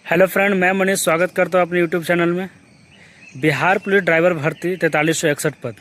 Hello friend, मैं मनीष स्वागत करता हूँ अपने यूट्यूब चैनल में। बिहार पुलिस ड्राइवर भर्ती 4361 पद,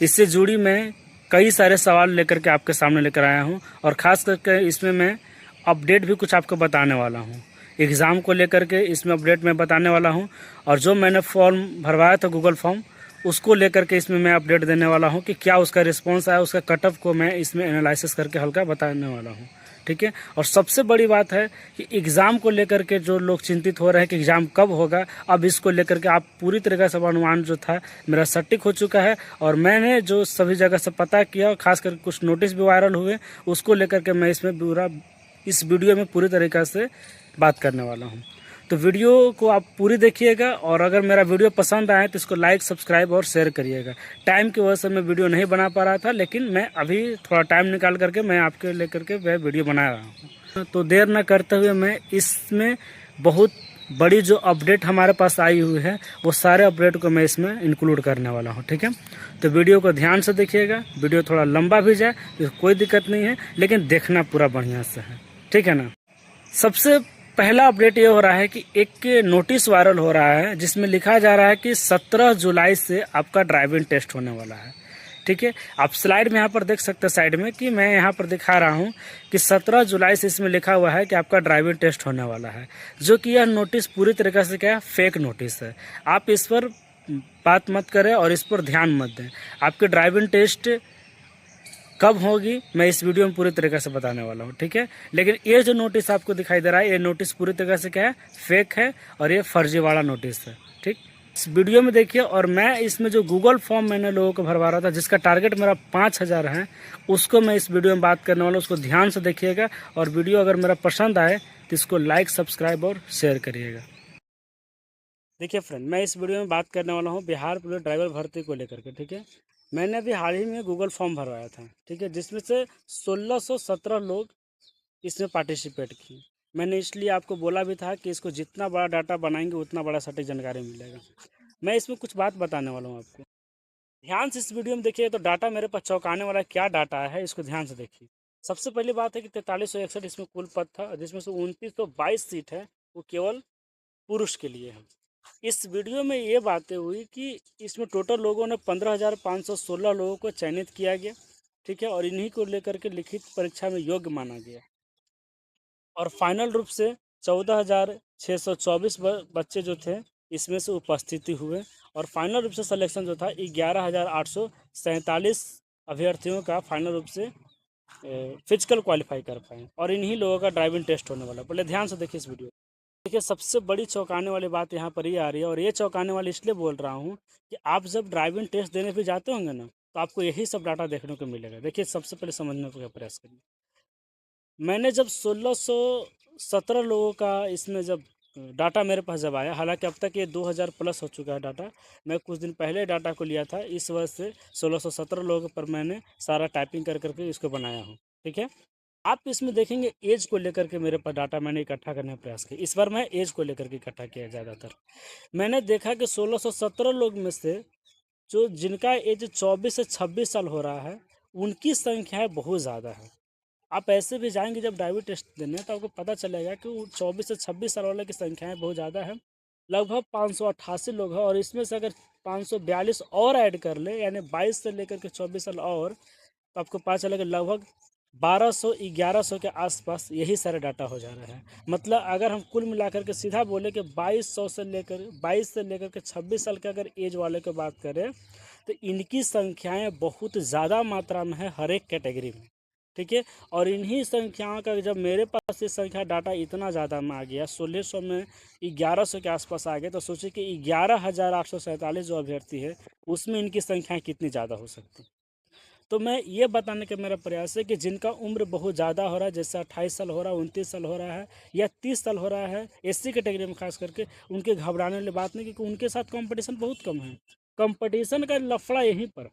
इससे जुड़ी मैं कई सारे सवाल लेकर के आपके सामने लेकर आया हूँ और ख़ास करके इसमें मैं अपडेट भी कुछ आपको बताने वाला हूँ। एग्ज़ाम को लेकर के इसमें अपडेट मैं बताने वाला हूँ और जो मैंने फॉर्म भरवाया था गूगल फॉर्म, उसको लेकर के इसमें मैं अपडेट देने वाला हूँ कि क्या उसका रिस्पॉन्स आया, उसका कट ऑफ को मैं इसमें एनालिसिस करके हल्का बताने वाला हूँ। ठीक है। और सबसे बड़ी बात है कि एग्ज़ाम को लेकर के जो लोग चिंतित हो रहे हैं कि एग्ज़ाम कब होगा, अब इसको लेकर के आप पूरी तरीके से अनुमान जो था मेरा सटीक हो चुका है। और मैंने जो सभी जगह से पता किया और ख़ास करके कुछ नोटिस भी वायरल हुए, उसको लेकर के मैं इसमें पूरा इस वीडियो में पूरी तरीक़े से बात करने वाला हूँ। तो वीडियो को आप पूरी देखिएगा और अगर मेरा वीडियो पसंद आए तो इसको लाइक, सब्सक्राइब और शेयर करिएगा। टाइम की वजह से मैं वीडियो नहीं बना पा रहा था, लेकिन मैं अभी थोड़ा टाइम निकाल करके मैं आपके लेकर के वह वीडियो बना रहा हूँ। तो देर न करते हुए मैं इसमें बहुत बड़ी जो अपडेट हमारे पास आई हुई है, वो सारे अपडेट को मैं इसमें इंक्लूड करने वाला हूँ। ठीक है। तो वीडियो को ध्यान से देखिएगा। वीडियो थोड़ा लंबा भी जाए तो कोई दिक्कत नहीं है, लेकिन देखना पूरा बढ़िया से है। ठीक है ना। सबसे पहला अपडेट ये हो रहा है कि एक नोटिस वायरल हो रहा है जिसमें लिखा जा रहा है कि 17 जुलाई से आपका ड्राइविंग टेस्ट होने वाला है। ठीक है। आप स्लाइड में यहाँ पर देख सकते हैं साइड में कि मैं यहाँ पर दिखा रहा हूँ कि 17 जुलाई से इसमें लिखा हुआ है कि आपका ड्राइविंग टेस्ट होने वाला है। जो कि यह नोटिस पूरी तरीके से क्या है, फेक नोटिस है। आप इस पर बात मत करें और इस पर ध्यान मत दें। आपके ड्राइविंग टेस्ट कब होगी मैं इस वीडियो में पूरी तरीके से बताने वाला हूँ। ठीक है। लेकिन ये जो नोटिस आपको दिखाई दे रहा है, ये नोटिस पूरी तरीके से क्या है, फेक है और ये फर्जी वाला नोटिस है। ठीक। इस वीडियो में देखिए, और मैं इसमें जो गूगल फॉर्म मैंने लोगों को भरवा रहा था जिसका टारगेट मेरा 5000 है, उसको मैं इस वीडियो में बात करने वाला हूँ। उसको ध्यान से देखिएगा और वीडियो अगर मेरा पसंद आए तो इसको लाइक, सब्सक्राइब और शेयर करिएगा। देखिए फ्रेंड, मैं इस वीडियो में बात करने वाला हूँ बिहार पुलिस ड्राइवर भर्ती को लेकर के। ठीक है। मैंने अभी हाल ही में गूगल फॉर्म भरवाया था। ठीक है। जिसमें से 1617 लोग इसमें पार्टिसिपेट किए। मैंने इसलिए आपको बोला भी था कि इसको जितना बड़ा डाटा बनाएंगे उतना बड़ा सटीक जानकारी मिलेगा। मैं इसमें कुछ बात बताने वाला हूँ आपको। ध्यान से इस वीडियो में देखिए। तो डाटा मेरे पास चौंकाने वाला क्या डाटा है, इसको ध्यान से देखिए। सबसे पहली बात है कि 4361 इसमें कुल पद था, जिसमें से 2922 सीट है वो केवल पुरुष के लिए है। इस वीडियो में ये बातें हुई कि इसमें टोटल लोगों ने 15,516 लोगों को चयनित किया गया। ठीक है। और इन्हीं को लेकर के लिखित परीक्षा में योग्य माना गया और फाइनल रूप से 14,624 बच्चे जो थे इसमें से उपस्थिति हुए और फाइनल रूप से सिलेक्शन जो था 11,847 अभ्यर्थियों का फाइनल रूप से फिजिकल क्वालिफाई कर पाए और इन्हीं लोगों का ड्राइविंग टेस्ट होने वाला। पहले ध्यान से देखिए इस वीडियो। देखिए, सबसे बड़ी चौंकाने वाली बात यहाँ पर ये आ रही है, और ये चौंकाने वाली इसलिए बोल रहा हूँ कि आप जब ड्राइविंग टेस्ट देने भी जाते होंगे ना, तो आपको यही सब डाटा देखने को मिलेगा। देखिए, सबसे पहले समझने का प्रयास करिए। मैंने जब 1617 लोगों का इसमें जब डाटा मेरे पास जब आया, हालांकि अब तक ये 2000 प्लस हो चुका है डाटा। मैं कुछ दिन पहले डाटा को लिया था, इस वजह से 1617 लोगों पर मैंने सारा टाइपिंग कर करके इसको बनाया हूँ। ठीक है। आप इसमें देखेंगे एज को लेकर के मेरे पास डाटा मैंने इकट्ठा करने का प्रयास किया। इस बार मैं एज को लेकर के इकट्ठा किया ज़्यादातर। मैंने देखा कि 1617 लोग में से जो जिनका एज 24 से 26 साल हो रहा है, उनकी संख्या बहुत ज़्यादा है। आप ऐसे भी जाएंगे जब ड्राइविंग टेस्ट देने, तो आपको पता चलेगा कि 24 से 26 साल वाले की संख्याएँ बहुत ज़्यादा है। लगभग 588 लोग हैं और इसमें से अगर 542 और ऐड कर ले, यानी 22 से लेकर के 24 साल और, तो आपको पता चलेगा लगभग 1200-1100 के आसपास यही सारे डाटा हो जा रहे हैं। मतलब अगर हम कुल मिलाकर के सीधा बोले कि 22 से लेकर के 26 साल के अगर एज वाले की बात करें, तो इनकी संख्याएं बहुत ज़्यादा मात्रा में है हर एक कैटेगरी में। ठीक है। और इन्हीं संख्याओं का जब मेरे पास ये संख्या डाटा इतना ज़्यादा में आ गया, 1600 में 1100 के आसपास आ गए, तो सोचिए कि 11,847 जो अभ्यर्थी है उसमें इनकी संख्याएँ कितनी ज़्यादा हो सकती। तो मैं ये बताने का मेरा प्रयास है कि जिनका उम्र बहुत ज़्यादा हो रहा है, जैसे 28 साल हो रहा है, 29 साल हो रहा है या 30 साल हो रहा है, एससी कैटेगरी में खास करके, उनके घबराने वाली बात नहीं, क्योंकि उनके साथ कंपटीशन बहुत कम है। कंपटीशन का लफड़ा यहीं पर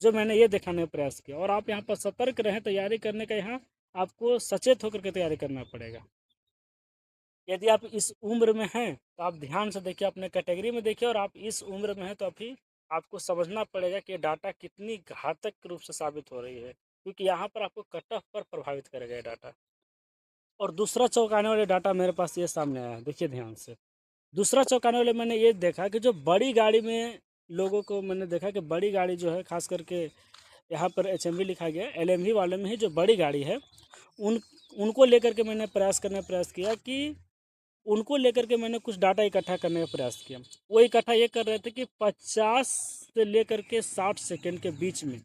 जो मैंने ये दिखाने का प्रयास किया। और आप यहाँ पर सतर्क रहें, तैयारी करने का यहाँ आपको सचेत होकर के तैयारी करना पड़ेगा। यदि आप इस उम्र में हैं तो आप ध्यान से देखिए, अपने कैटेगरी में देखिए, और आप इस उम्र में हैं तो अभी आपको समझना पड़ेगा कि डाटा कितनी घातक रूप से साबित हो रही है, क्योंकि यहाँ पर आपको कट ऑफ पर प्रभावित करेगा ये डाटा। और दूसरा चौंकाने वाले डाटा मेरे पास ये सामने आया है, देखिए ध्यान से। दूसरा चौंकाने वाले मैंने ये देखा कि जो बड़ी गाड़ी में लोगों को मैंने देखा कि बड़ी गाड़ी जो है खास करके यहाँ पर एचएमवी लिखा गया है, एलएमवी वाले में ही जो बड़ी गाड़ी है उन उनको लेकर के मैंने प्रयास किया कि उनको लेकर के मैंने कुछ डाटा इकट्ठा करने का प्रयास किया। वो इकट्ठा ये कर रहे थे कि 50 से लेकर के 60 सेकंड के बीच में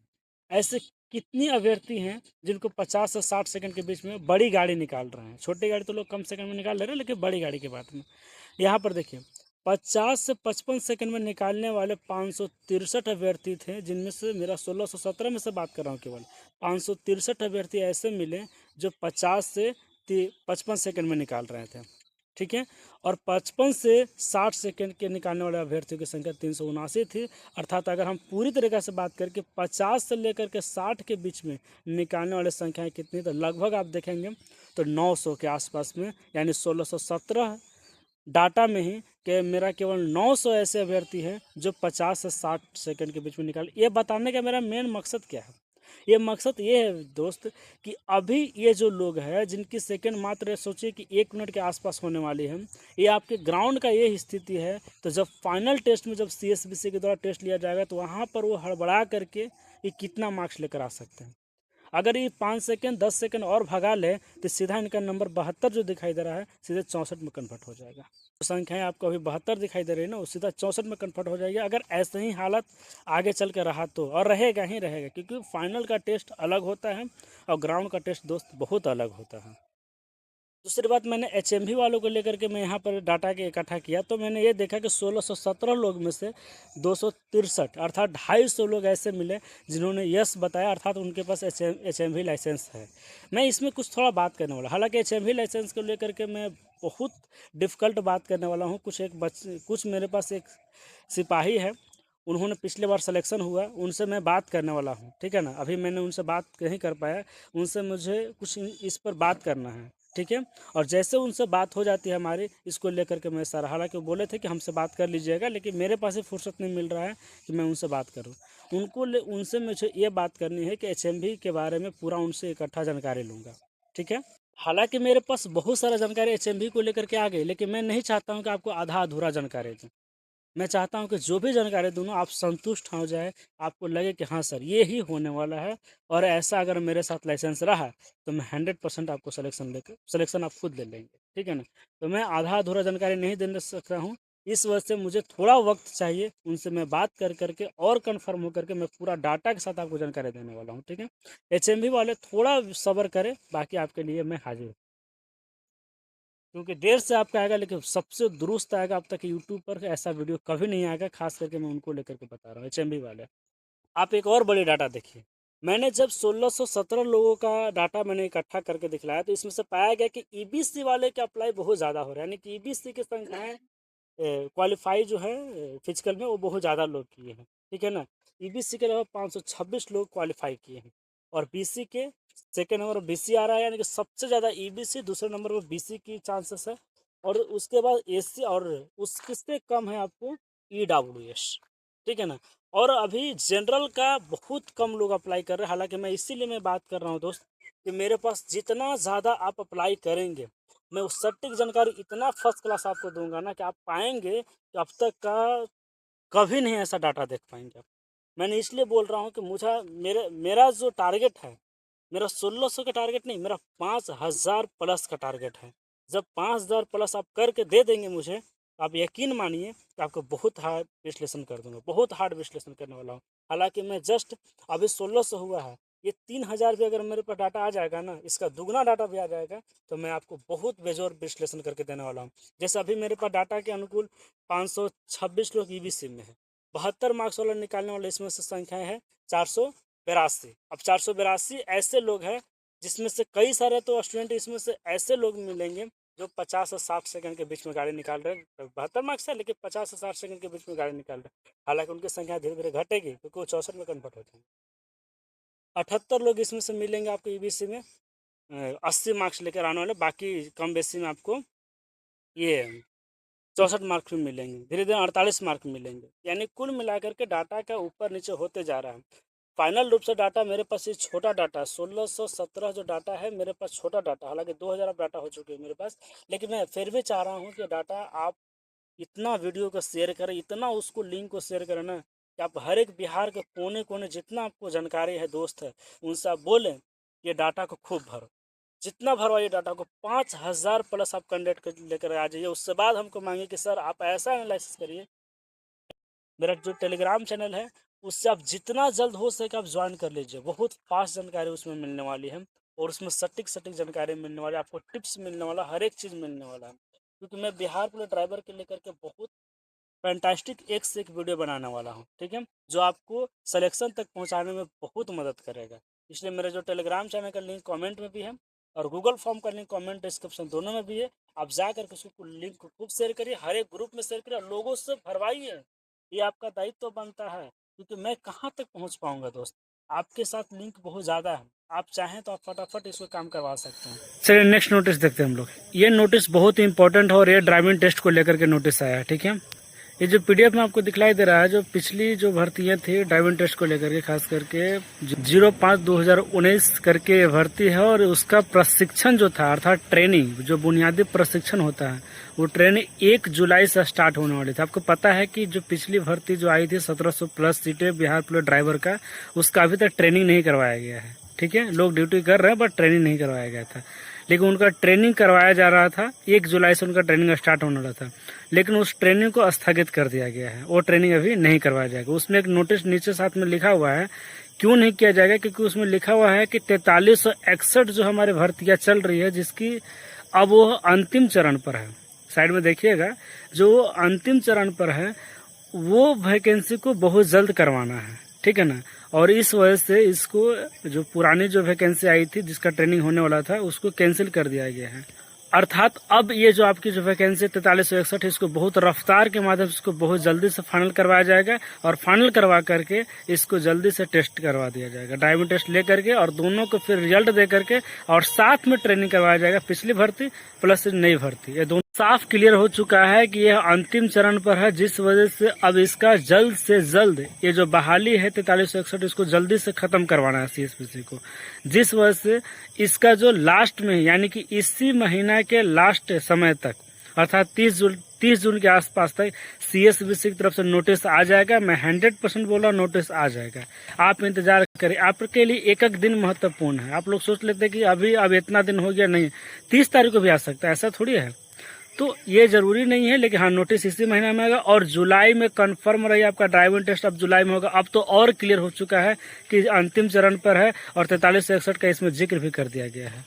ऐसे कितनी अभ्यर्थी हैं जिनको 50 से 60 सेकंड के बीच में बड़ी गाड़ी निकाल रहे हैं। छोटी गाड़ी तो लोग कम सेकंड में निकाल ले रहे हैं, लेकिन बड़ी गाड़ी की बात में यहाँ पर देखिए 50 से 55 सेकंड में निकालने वाले 563 अभ्यर्थी थे, जिनमें से मेरा 1617 में से बात कर रहा हूँ। केवल 563 अभ्यर्थी ऐसे मिले जो 50 से 55 सेकंड में निकाल रहे थे, ठीक है। और 55 से 60 सेकंड के निकालने वाले अभ्यर्थियों की संख्या 379 थी। अर्थात अगर हम पूरी तरीके से बात करके 50 से लेकर के 60 के बीच में निकालने वाले संख्याएं कितनी, तो लगभग आप देखेंगे तो 900 के आसपास में, यानी 1617 डाटा में ही कि मेरा केवल 900 ऐसे अभ्यर्थी हैं जो 50 से 60 सेकंड के बीच में निकाल। ये बताने का मेरा मेन मकसद क्या है? ये मकसद ये है दोस्त कि अभी ये जो लोग हैं जिनकी सेकंड मात्र सोचिए कि 1 मिनट के आसपास होने वाली है, ये आपके ग्राउंड का ये स्थिति है। तो जब फाइनल टेस्ट में जब CSBC के द्वारा टेस्ट लिया जाएगा तो वहाँ पर वो हड़बड़ा करके ये कितना मार्क्स लेकर आ सकते हैं। अगर ये 5 सेकंड 10 सेकंड और भगा ले तो सीधा इनका नंबर 72 जो दिखाई दे रहा है सीधे 64 में कन्वर्ट हो जाएगा। तो संख्याएं आपको अभी 72 दिखाई दे रही है ना, वो सीधा 64 में कन्वर्ट हो जाएगी अगर ऐसे ही हालत आगे चल के रहा तो। और रहेगा ही रहेगा, क्योंकि फाइनल का टेस्ट अलग होता है और ग्राउंड का टेस्ट दोस्त बहुत अलग होता है। दूसरी बात, मैंने एचएमवी वालों को लेकर के मैं यहाँ पर डाटा के इकट्ठा किया तो मैंने ये देखा कि 1617 लोग में से 263 अर्थात 250 लोग ऐसे मिले जिन्होंने यस बताया, अर्थात उनके पास एचएमवी लाइसेंस है। मैं इसमें कुछ थोड़ा बात करने वाला, हालांकि एचएमवी लाइसेंस को लेकर के मैं बहुत डिफ़िकल्ट बात करने वाला हूँ। कुछ मेरे पास एक सिपाही है, उन्होंने पिछले बार सिलेक्शन हुआ, उनसे मैं बात करने वाला हूँ, ठीक है ना। अभी मैंने उनसे बात नहीं कर पाया, उनसे मुझे कुछ इस पर बात करना है, ठीक है। और जैसे उनसे बात हो जाती है हमारी इसको लेकर के मैं सारा, हालांकि वो बोले थे कि हमसे बात कर लीजिएगा, लेकिन मेरे पास ही फुर्सत नहीं मिल रहा है कि मैं उनसे बात करूं। उनसे मुझे ये बात करनी है कि एचएमवी के बारे में पूरा उनसे इकट्ठा जानकारी लूँगा, ठीक है। हालांकि मेरे पास बहुत सारा जानकारी एचएमवी को लेकर के आ गई, लेकिन मैं नहीं चाहता हूँ कि आपको आधा अधूरा जानकारी दूँ। मैं चाहता हूं कि जो भी जानकारी दूँ आप संतुष्ट हो जाए, आपको लगे कि हाँ सर ये ही होने वाला है, और ऐसा अगर मेरे साथ लाइसेंस रहा तो मैं 100% आपको सिलेक्शन आप खुद ले लेंगे, ठीक है ना। तो मैं आधा अधूरा जानकारी नहीं दे सकता हूँ, इस वजह से मुझे थोड़ा वक्त चाहिए। उनसे मैं बात कर करके और कंफर्म होकर के मैं पूरा डाटा के साथ आपको जानकारी देने वाला हूँ, ठीक है। एचएमवी वाले थोड़ा सब्र करें, बाकी आपके लिए मैं हाजिर हूँ, क्योंकि देर से आपका आएगा लेकिन सबसे दुरुस्त आएगा। अब तक यूट्यूब पर ऐसा वीडियो कभी नहीं आएगा, खास करके मैं उनको लेकर के बता रहा हूँ, एचएमबी वाले। आप एक और बड़ी डाटा देखिए, मैंने जब 1617 लोगों का डाटा मैंने इकट्ठा करके दिखलाया तो इसमें से पाया गया कि ईबीसी वाले के अप्लाई बहुत ज़्यादा हो रहा है, यानी कि ईबीसी की संख्याएँ क्वालिफाई जो है फिजिकल में वो बहुत ज़्यादा लोग किए हैं, ठीक है ना। ईबीसी के लगभग 526 लोग क्वालिफाई किए हैं, और बीसी के सेकेंड नंबर पर बीसी आ रहा है, यानी कि सबसे ज़्यादा ईबीसी, दूसरे नंबर पर बीसी की चांसेस है, और उसके बाद एससी, और उस किससे कम है आपको ईडब्ल्यूएस, ठीक है ना। और अभी जनरल का बहुत कम लोग अप्लाई कर रहे हैं। हालांकि मैं इसीलिए मैं बात कर रहा हूँ दोस्त कि मेरे पास जितना ज़्यादा आप अप्लाई करेंगे मैं उस सटीक जानकारी इतना फर्स्ट क्लास आपको दूंगा ना कि आप पाएंगे कि अब तक का कभी नहीं ऐसा डाटा देख पाएंगे आप। मैंने इसलिए बोल रहा हूँ कि मुझे मेरा जो टारगेट है, मेरा 1600 का टारगेट नहीं, मेरा 5000 प्लस का टारगेट है। जब 5000 प्लस आप करके दे देंगे मुझे, आप यकीन मानिए कि आपको बहुत हार्ड विश्लेषण कर दूंगा, बहुत हार्ड विश्लेषण करने वाला हूँ। हालांकि मैं जस्ट अभी 1600 हुआ है, ये 3000 भी अगर मेरे पास डाटा आ जाएगा ना, इसका दुगना डाटा भी आ जाएगा, तो मैं आपको बहुत बेजोर विश्लेषण करके देने वाला हूँ। जैसे अभी मेरे पास डाटा के अनुकूल 526 लोग ईबीसी में है, 72 मार्क्स वाला निकालने वाले इसमें से संख्याएं है 482। अब 482 ऐसे लोग हैं जिसमें से कई सारे तो स्टूडेंट इसमें से ऐसे लोग मिलेंगे जो 50 से 60 सेकंड के बीच में गाड़ी निकाल रहे हैं। 72 मार्क्स है लेकिन 50 से 60 सेकंड के बीच में गाड़ी निकाल रहे हैं। हालांकि उनकी संख्या धीरे धीरे घटेगी क्योंकि वो 64 में कन्वर्ट हो जाएंगे। 78 लोग इसमें से मिलेंगे आपको ईबीसी में, 80 मार्क्स लेकर आने वाले, बाकी कम बेसी में आपको ये 64 मार्क्स में मिलेंगे, धीरे धीरे 48 मार्क मिलेंगे, यानी कुल मिलाकर के डाटा का ऊपर नीचे होते जा रहा है। फाइनल रूप से डाटा मेरे पास ये छोटा डाटा 1617 जो डाटा है मेरे पास छोटा डाटा, हालांकि 2000 अब डाटा हो चुके हैं मेरे पास, लेकिन मैं फिर भी चाह रहा हूँ कि डाटा आप इतना वीडियो को शेयर करें, इतना उसको लिंक को शेयर करें ना कि आप हर एक बिहार के कोने कोने जितना आपको जानकारी है दोस्त है उनसे आप बोलें ये डाटा को खूब भरो, जितना भरवाइए डाटा को 5000 प्लस आप कैंडिडेट लेकर आ जाइए। उसके बाद हमको मांगे कि सर आप ऐसा एनालिसिस करिए। मेरा जो टेलीग्राम चैनल है उससे आप जितना जल्द हो सके आप ज्वाइन कर लीजिए, बहुत फास्ट जानकारी उसमें मिलने वाली है और उसमें सटीक जानकारी मिलने वाली, आपको टिप्स मिलने वाला, हर एक चीज़ मिलने वाला है। क्योंकि मैं बिहार पुलिस ड्राइवर के लेकर के बहुत फैंटास्टिक एक से एक वीडियो बनाने वाला हूँ, ठीक है, जो आपको सिलेक्शन तक पहुँचाने में बहुत मदद करेगा। इसलिए मेरा जो टेलीग्राम चैनल का लिंक कमेंट में भी है और गूगल फॉर्म का लिंक कमेंट डिस्क्रिप्शन दोनों में भी है। आप जा करके उसको लिंक को खूब शेयर करिए, हर एक ग्रुप में शेयर करिए और लोगों से भरवाइए। ये आपका दायित्व तो बनता है, क्योंकि मैं कहाँ तक पहुँच पाऊँगा दोस्त, आपके साथ लिंक बहुत ज़्यादा है, आप चाहें तो आप फटाफट इसको काम करवा सकते हैं। चलिए नेक्स्ट नोटिस देखते हैं हम लोग। ये नोटिस बहुत ही इंपॉर्टेंट है और ये ड्राइविंग टेस्ट को लेकर के नोटिस आया है, ठीक है। ये जो पीडीएफ में आपको दिखलाई दे रहा है, जो पिछली जो भर्तियां थी ड्राइविंग टेस्ट को लेकर के, खास करके 05/2019 करके ये भर्ती है और उसका प्रशिक्षण जो था अर्थात ट्रेनिंग, जो बुनियादी प्रशिक्षण होता है वो ट्रेनिंग 1 जुलाई से स्टार्ट होने वाली थी। आपको पता है कि जो पिछली भर्ती जो आई थी 1700 प्लस सीटें बिहार पुलिस ड्राइवर का, उसका अभी तक ट्रेनिंग नहीं करवाया गया है, ठीक है। लोग ड्यूटी कर रहे हैं बट ट्रेनिंग नहीं करवाया गया था, लेकिन उनका ट्रेनिंग करवाया जा रहा था। 1 जुलाई से उनका ट्रेनिंग स्टार्ट होने वाला था, लेकिन उस ट्रेनिंग को स्थगित कर दिया गया है, वो ट्रेनिंग अभी नहीं करवाया जाएगा। उसमें एक नोटिस नीचे साथ में लिखा हुआ है, क्यों नहीं किया जाएगा, क्योंकि उसमें लिखा हुआ है कि 4361 जो हमारे भर्तियां चल रही है, जिसकी अब वो अंतिम चरण पर है, साइड में देखिएगा, जो अंतिम चरण पर है वो वैकेंसी को बहुत जल्द करवाना है, ठीक है ना। और इस वजह से इसको जो पुरानी जो वैकेंसी आई थी जिसका ट्रेनिंग होने वाला था उसको कैंसिल कर दिया गया है। अर्थात अब ये जो आपकी जो वैकेंसी 4361 इसको बहुत रफ्तार के माध्यम से इसको बहुत जल्दी से फाइनल करवाया जाएगा और फाइनल करवा करके इसको जल्दी से टेस्ट करवा दिया जाएगा, ड्राइविंग टेस्ट ले करके, और दोनों को फिर रिजल्ट दे करके और साथ में ट्रेनिंग करवाया जाएगा, पिछली भर्ती प्लस नई भर्ती। ये दोनों साफ क्लियर हो चुका है कि यह अंतिम चरण पर है, जिस वजह से अब इसका जल्द से जल्द ये जो बहाली है 4361 इसको जल्दी से खत्म करवाना है सीएसपीसी को, जिस वजह से इसका जो लास्ट में यानी कि इसी महीना के लास्ट समय तक अर्थात 30 जून के आसपास तक सीएसबीसी की तरफ से नोटिस आ जाएगा। मैं 100% बोल रहा हूँ नोटिस आ जाएगा, आप इंतजार करें। आपके लिए एक एक दिन महत्वपूर्ण है। आप लोग सोच लेते हैं कि अभी अब इतना दिन हो गया, नहीं, 30 तारीख को भी आ सकता है, ऐसा थोड़ी है। तो ये जरूरी नहीं है, लेकिन हाँ नोटिस इसी महीने में आएगा और जुलाई में कंफर्म रही आपका ड्राइविंग टेस्ट अब जुलाई में होगा। अब तो और क्लियर हो चुका है कि अंतिम चरण पर है और 4361 का इसमें जिक्र भी कर दिया गया है,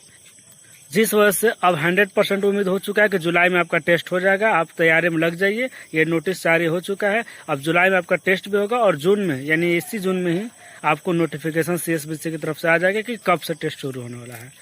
जिस वजह से अब 100% उम्मीद हो चुका है कि जुलाई में आपका टेस्ट हो जाएगा। आप तैयारी में लग जाइए, ये नोटिस जारी हो चुका है। अब जुलाई में आपका टेस्ट भी होगा और जून में यानी इसी जून में ही आपको नोटिफिकेशन सीएसबीसी की तरफ से आ जाएगा कि कब से टेस्ट शुरू होने वाला है,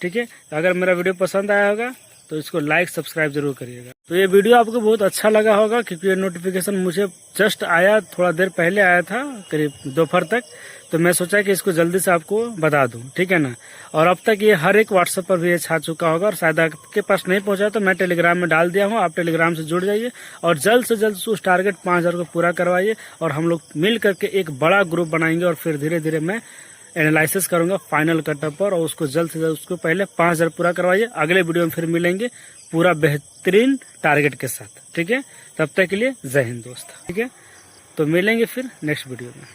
ठीक है। अगर मेरा वीडियो पसंद आया होगा तो इसको लाइक सब्सक्राइब जरूर करिएगा। तो ये वीडियो आपको बहुत अच्छा लगा होगा, क्योंकि ये नोटिफिकेशन मुझे जस्ट आया, थोड़ा देर पहले आया था, करीब दोपहर तक, तो मैं सोचा कि इसको जल्दी से आपको बता दूं, ठीक है ना। और अब तक ये हर एक व्हाट्सएप पर भी ये छा चुका होगा और शायद आपके पास नहीं पहुंचा तो मैं टेलीग्राम में डाल दिया हूँ, आप टेलीग्राम से जुड़ जाइए और जल्द से जल्द उस टारगेट 5000 को पूरा करवाइए और हम लोग मिल करके एक बड़ा ग्रुप बनाएंगे और फिर धीरे धीरे मैं एनालिसिस करूंगा फाइनल कटअप पर, और उसको जल्द से जल्द उसको पहले 5000 पूरा करवाइए। अगले वीडियो में फिर मिलेंगे पूरा बेहतरीन टारगेट के साथ, ठीक है। तब तक के लिए जय हिंद दोस्त, ठीक है। तो मिलेंगे फिर नेक्स्ट वीडियो में।